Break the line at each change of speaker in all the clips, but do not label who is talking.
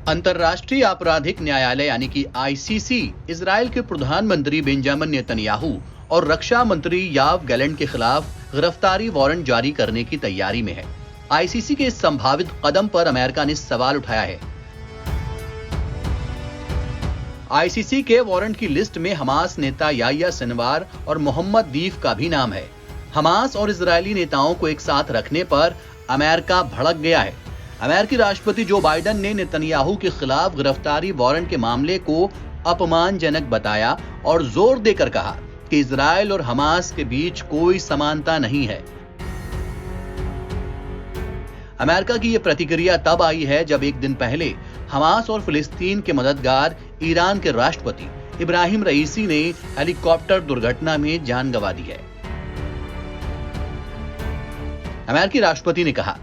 अंतर्राष्ट्रीय आपराधिक न्यायालय यानी कि आईसीसी इजराइल के प्रधानमंत्री बेंजामिन नेतन्याहू और रक्षा मंत्री याव गैलेंट के खिलाफ गिरफ्तारी वारंट जारी करने की तैयारी में है। आईसीसी के इस संभावित कदम पर अमेरिका ने सवाल उठाया है। आईसीसी के वारंट की लिस्ट में हमास नेता याह्या सिनवार और मोहम्मद दीफ का भी नाम है। हमास और इजरायली नेताओं को एक साथ रखने पर अमेरिका भड़क गया है। अमेरिकी राष्ट्रपति जो बाइडेन ने नेतन्याहू के खिलाफ गिरफ्तारी वारंट के मामले को अपमानजनक बताया और जोर देकर कहा कि इजरायल और हमास के बीच कोई समानता नहीं है। अमेरिका की यह प्रतिक्रिया तब आई है जब एक दिन पहले हमास और फिलिस्तीन के मददगार ईरान के राष्ट्रपति इब्राहिम रईसी ने हेलीकॉप्टर दुर्घटना में जान गंवा दी है। अमेरिकी राष्ट्रपति ने कहा,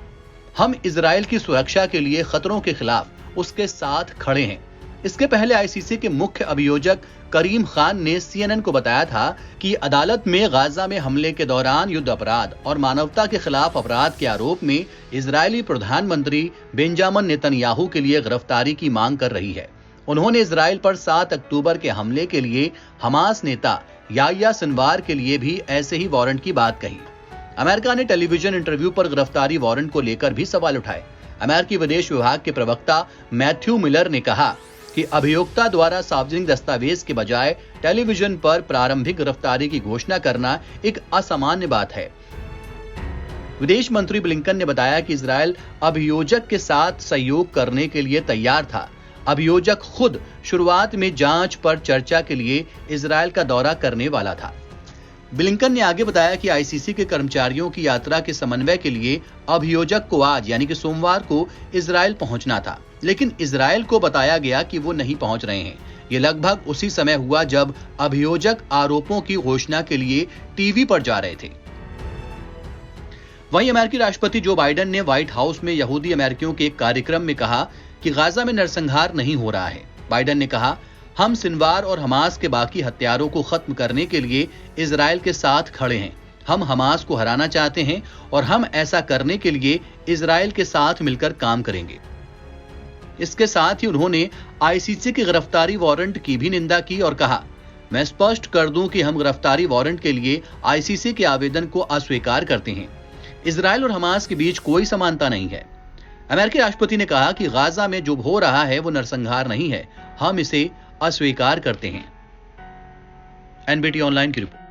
हम इजरायल की सुरक्षा के लिए खतरों के खिलाफ उसके साथ खड़े हैं। इसके पहले आईसीसी के मुख्य अभियोजक करीम खान ने सीएनएन को बताया था कि अदालत में गाजा में हमले के दौरान युद्ध अपराध और मानवता के खिलाफ अपराध के आरोप में इजरायली प्रधानमंत्री बेंजामिन नेतन्याहू के लिए गिरफ्तारी की मांग कर रही है। उन्होंने इजरायल पर 7 अक्टूबर के हमले के लिए हमास नेता याह्या सिनवार के लिए भी ऐसे ही वारंट की बात कही। अमेरिका ने टेलीविजन इंटरव्यू पर गिरफ्तारी वारंट को लेकर भी सवाल उठाए। अमेरिकी विदेश विभाग के प्रवक्ता मैथ्यू मिलर ने कहा कि अभियोक्ता द्वारा सार्वजनिक दस्तावेज के बजाय टेलीविजन पर प्रारंभिक गिरफ्तारी की घोषणा करना एक असामान्य बात है। विदेश मंत्री ब्लिंकन ने बताया कि इजरायल अभियोजक के साथ सहयोग करने के लिए तैयार था। अभियोजक खुद शुरुआत में जांच पर चर्चा के लिए इजरायल का दौरा करने वाला था। ब्लिंकन ने आगे बताया कि आईसीसी के कर्मचारियों की यात्रा के समन्वय के लिए अभियोजक को आज यानी कि सोमवार को इजरायल पहुंचना था, लेकिन इजरायल को बताया गया कि वो नहीं पहुंच रहे हैं। ये लगभग उसी समय हुआ जब अभियोजक आरोपों की घोषणा के लिए टीवी पर जा रहे थे। वहीं अमेरिकी राष्ट्रपति जो बाइडेन ने व्हाइट हाउस में यहूदी अमेरिकियों के एक कार्यक्रम में कहा कि गाजा में नरसंहार नहीं हो रहा है। बाइडेन ने कहा, हम सिनवार और हमास के बाकी हत्यारों को खत्म करने के लिए इजरायल के साथ खड़े हैं। हम हमास को हराना चाहते हैं और हम ऐसा करने के लिए इजरायल के साथ मिलकर काम करेंगे। इसके साथ ही उन्होंने आईसीसी की गिरफ्तारी वारंट की भी निंदा की और कहा, मैं स्पष्ट कर दूं कि हम गिरफ्तारी वारंट के लिए आईसीसी के आवेदन को अस्वीकार करते हैं। इजरायल और हमास के बीच कोई समानता नहीं है। अमेरिकी राष्ट्रपति ने कहा कि गाजा में जो हो रहा है वो नरसंहार नहीं है, हम इसे अस्वीकार करते हैं। एनबीटी ऑनलाइन की रिपोर्ट।